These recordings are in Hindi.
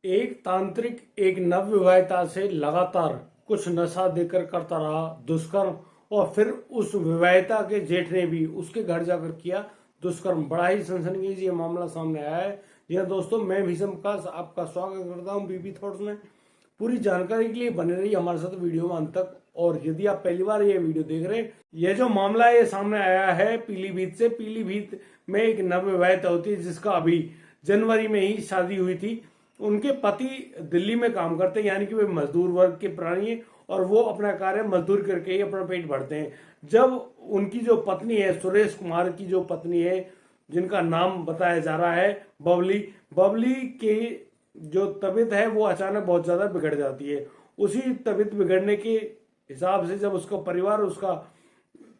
एक तांत्रिक एक नवविवाहिता से लगातार कुछ नशा देकर करता रहा दुष्कर्म और फिर उस विवाहिता के जेठ ने भी उसके घर जाकर किया दुष्कर्म। बड़ा ही सनसनीखेज ये मामला सामने आया है। जी हाँ दोस्तों, मैं भीषम प्रकाश आपका स्वागत करता हूँ बीबी थॉट्स में। पूरी जानकारी के लिए बने रहिए हमारे साथ वीडियो में अंत तक। और यदि आप पहली बार ये वीडियो देख रहे हैं, ये जो मामला है ये सामने आया है पीलीभीत से। पीलीभीत में एक नवविवाहिता होती है जिसका अभी जनवरी में ही शादी हुई थी। उनके पति दिल्ली में काम करते हैं, यानी कि वे मजदूर वर्ग के प्राणी हैं और वो अपना कार्य मजदूर करके ही अपना पेट भरते हैं। जब उनकी जो पत्नी है, सुरेश कुमार की जो पत्नी है, जिनका नाम बताया जा रहा है बबली, बबली की जो तबीयत है वो अचानक बहुत ज्यादा बिगड़ जाती है। उसी तबीयत बिगड़ने के हिसाब से जब उसका परिवार उसका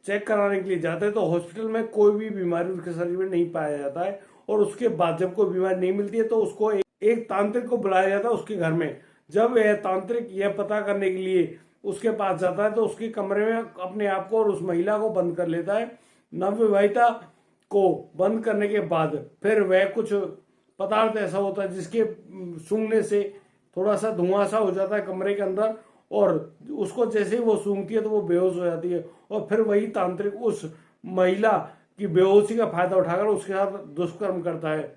चेक कराने के लिए जाते हैं तो हॉस्पिटल में कोई भी बीमारी उसके शरीर में नहीं पाया जाता है। और उसके बाद जब कोई बीमारी नहीं मिलती है तो उसको एक तांत्रिक को बुलाया जाता है उसके घर में। जब यह तांत्रिक यह पता करने के लिए उसके पास जाता है तो उसके कमरे में अपने आप को और उस महिला को बंद कर लेता है। नवविवाहिता को बंद करने के बाद फिर वह कुछ पदार्थ ऐसा होता है जिसके सूंघने से थोड़ा सा धुआं सा हो जाता है कमरे के अंदर, और उसको जैसे ही वो सूंघती है तो वो बेहोश हो जाती है। और फिर वही तांत्रिक उस महिला की बेहोशी का फायदा उठाकर उसके साथ दुष्कर्म करता है।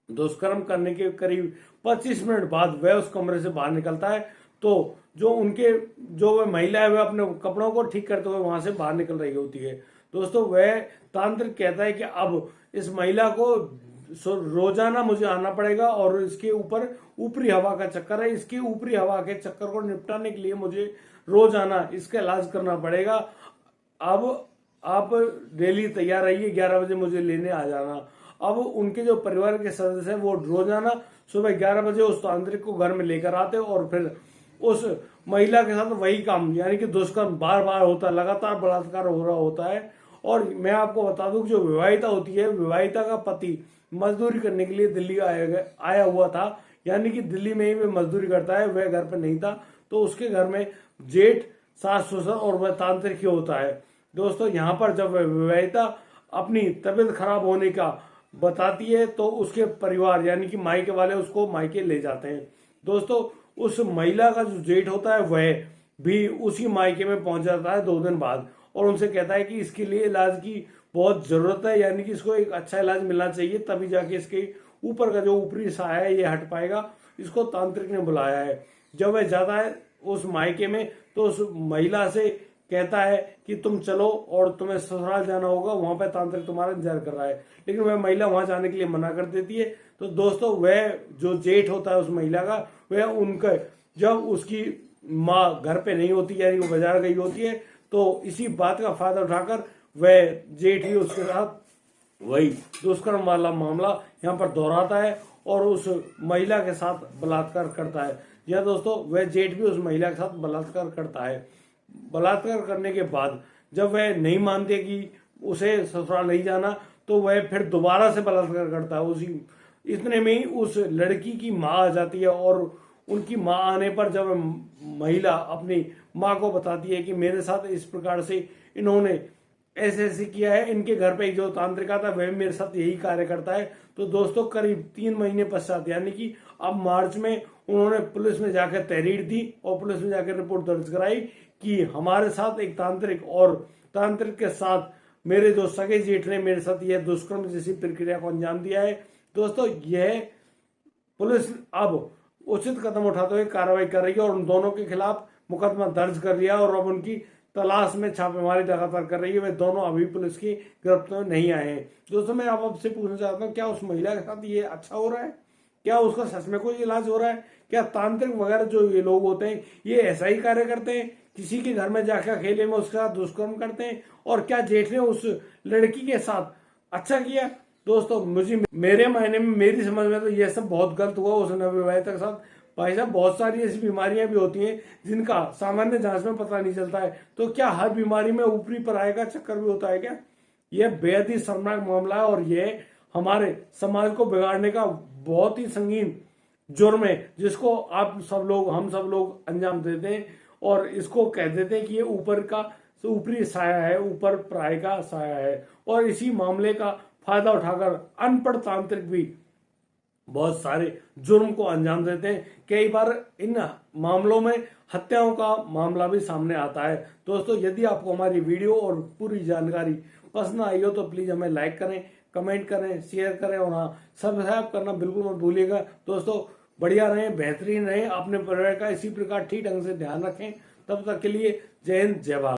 दुष्कर्म करने के करीब 25 मिनट बाद वह उस कमरे से बाहर निकलता है तो जो उनके जो वह महिला है वह अपने कपड़ों को ठीक करते हुए वहां से बाहर निकल रही होती है। दोस्तों, वह तांत्रिक कहता है कि अब इस महिला को रोजाना मुझे आना पड़ेगा और इसके ऊपर ऊपरी हवा का चक्कर है, इसकी ऊपरी हवा के चक्कर को निपटाने के लिए मुझे रोज आना इसका इलाज करना पड़ेगा। अब आप डेली तैयार रहिए, 11 बजे मुझे लेने आ जाना। अब उनके जो परिवार के सदस्य हैं वो रोजाना सुबह 11 बजे उस तांत्रिक को घर में लेकर आते और फिर उस महिला के साथ वही काम यानी कि दुष्कर्म बार बार होता है, लगातार बलात्कार हो रहा होता है। और मैं आपको बता दूं कि जो विवाहिता होती है, विवाहिता का पति मजदूरी करने के लिए दिल्ली आया हुआ था, यानी कि दिल्ली में ही वह मजदूरी करता है, वह घर पर नहीं था। तो उसके घर में जेठ, सास ससुर और वह तांत्रिक ही होता है। दोस्तों, यहाँ पर जब वह विवाहिता अपनी तबीयत खराब होने का बताती है तो उसके परिवार यानी कि मायके वाले उसको मायके ले जाते हैं। दोस्तों, उस महिला का जो जेठ होता है वह भी उसी मायके में पहुंच जाता है 2 दिन बाद और उनसे कहता है कि इसके लिए इलाज की बहुत जरूरत है, यानी कि इसको एक अच्छा इलाज मिलना चाहिए, तभी जाके इसके ऊपर का जो ऊपरी साया है ये हट पाएगा। इसको तांत्रिक ने बुलाया है। जब वह जाता है उस मायके में तो उस महिला से कहता है कि तुम चलो और तुम्हें ससुराल जाना होगा, वहां पे तांत्रिक तुम्हारा इंतजार कर रहा है। लेकिन वह महिला वहां जाने के लिए मना कर देती है। तो दोस्तों, वह जो जेठ होता है उस महिला का, वह उनका जब उसकी माँ घर पे नहीं होती यानी वो बाजार गई होती है तो इसी बात का फायदा उठाकर वह जेठ ही उसके साथ वही दुष्कर्म वाला मामला यहाँ पर दोहराता है और उस महिला के साथ बलात्कार करता है। यह दोस्तों, वह जेठ भी उस महिला के साथ बलात्कार करता है। बलात्कार करने के बाद जब वह नहीं मानते कि उसे ससुराल नहीं जाना तो वह फिर दोबारा से बलात्कार करता है। उसी इतने में ही उस लड़की की माँ आ जाती है और उनकी माँ आने पर जब महिला अपनी माँ को बताती है कि मेरे साथ इस प्रकार से इन्होंने ऐसे ऐसे किया है, इनके घर पे जो तांत्रिक था वह मेरे साथ यही कार्य करता है। तो दोस्तों, करीब 3 महीने पश्चात यानी कि अब मार्च में उन्होंने पुलिस में जाकर तहरीर दी और पुलिस में जाकर रिपोर्ट दर्ज कराई कि हमारे साथ एक तांत्रिक और तांत्रिक के साथ मेरे जो सगे जेठ ने मेरे साथ यह दुष्कर्म जैसी प्रक्रिया को अंजाम दिया है। दोस्तों, यह पुलिस अब उचित कदम उठाते हुए कार्रवाई कर रही है और उन दोनों के खिलाफ मुकदमा दर्ज कर लिया और अब उनकी तलाश में छापेमारी लगातार कर रही है। वे दोनों अभी पुलिस की गिरफ्त में नहीं आए हैं। दोस्तों, मैं आपसे पूछना चाहता हूँ, क्या उस महिला के साथ ये अच्छा हो रहा है? क्या उसका सच में कोई इलाज हो रहा है? क्या तांत्रिक वगैरह जो ये लोग होते हैं ये ऐसा ही कार्य करते हैं, किसी के घर में जाकर अकेले में उसके साथ दुष्कर्म करते हैं? और क्या जेठ ने उस लड़की के साथ अच्छा किया? दोस्तों, मुझे मेरे मायने में, मेरी समझ में तो यह सब बहुत गलत हुआ उस नवविवाहिता के साथ। भाई साहब, बहुत सारी ऐसी बीमारियां भी होती हैं जिनका सामान्य जांच में पता नहीं चलता है। तो क्या हर बीमारी में ऊपरी पराये का चक्कर भी होता है क्या? यह बेहद ही शर्मनाक मामला है और यह हमारे समाज को बिगाड़ने का बहुत ही संगीन जुर्म है जिसको आप सब लोग, हम सब लोग अंजाम देते हैं और इसको कह देते हैं कि ये ऊपर का ऊपरी साया है, ऊपर पराये का साया है। और इसी मामले का फायदा उठाकर अनपढ़ तांत्रिक भी बहुत सारे जुर्म को अंजाम देते हैं। कई बार इन मामलों में हत्याओं का मामला भी सामने आता है। दोस्तों, यदि आपको हमारी वीडियो और पूरी जानकारी पसंद आई हो तो प्लीज हमें लाइक करें, कमेंट करें, शेयर करें और हाँ, सब्सक्राइब करना बिल्कुल मत भूलिएगा। दोस्तों, बढ़िया रहें, बेहतरीन रहें, अपने परिवार का इसी प्रकार ठीक ढंग से ध्यान रखें। तब तक के लिए जय हिंद, जय भारत।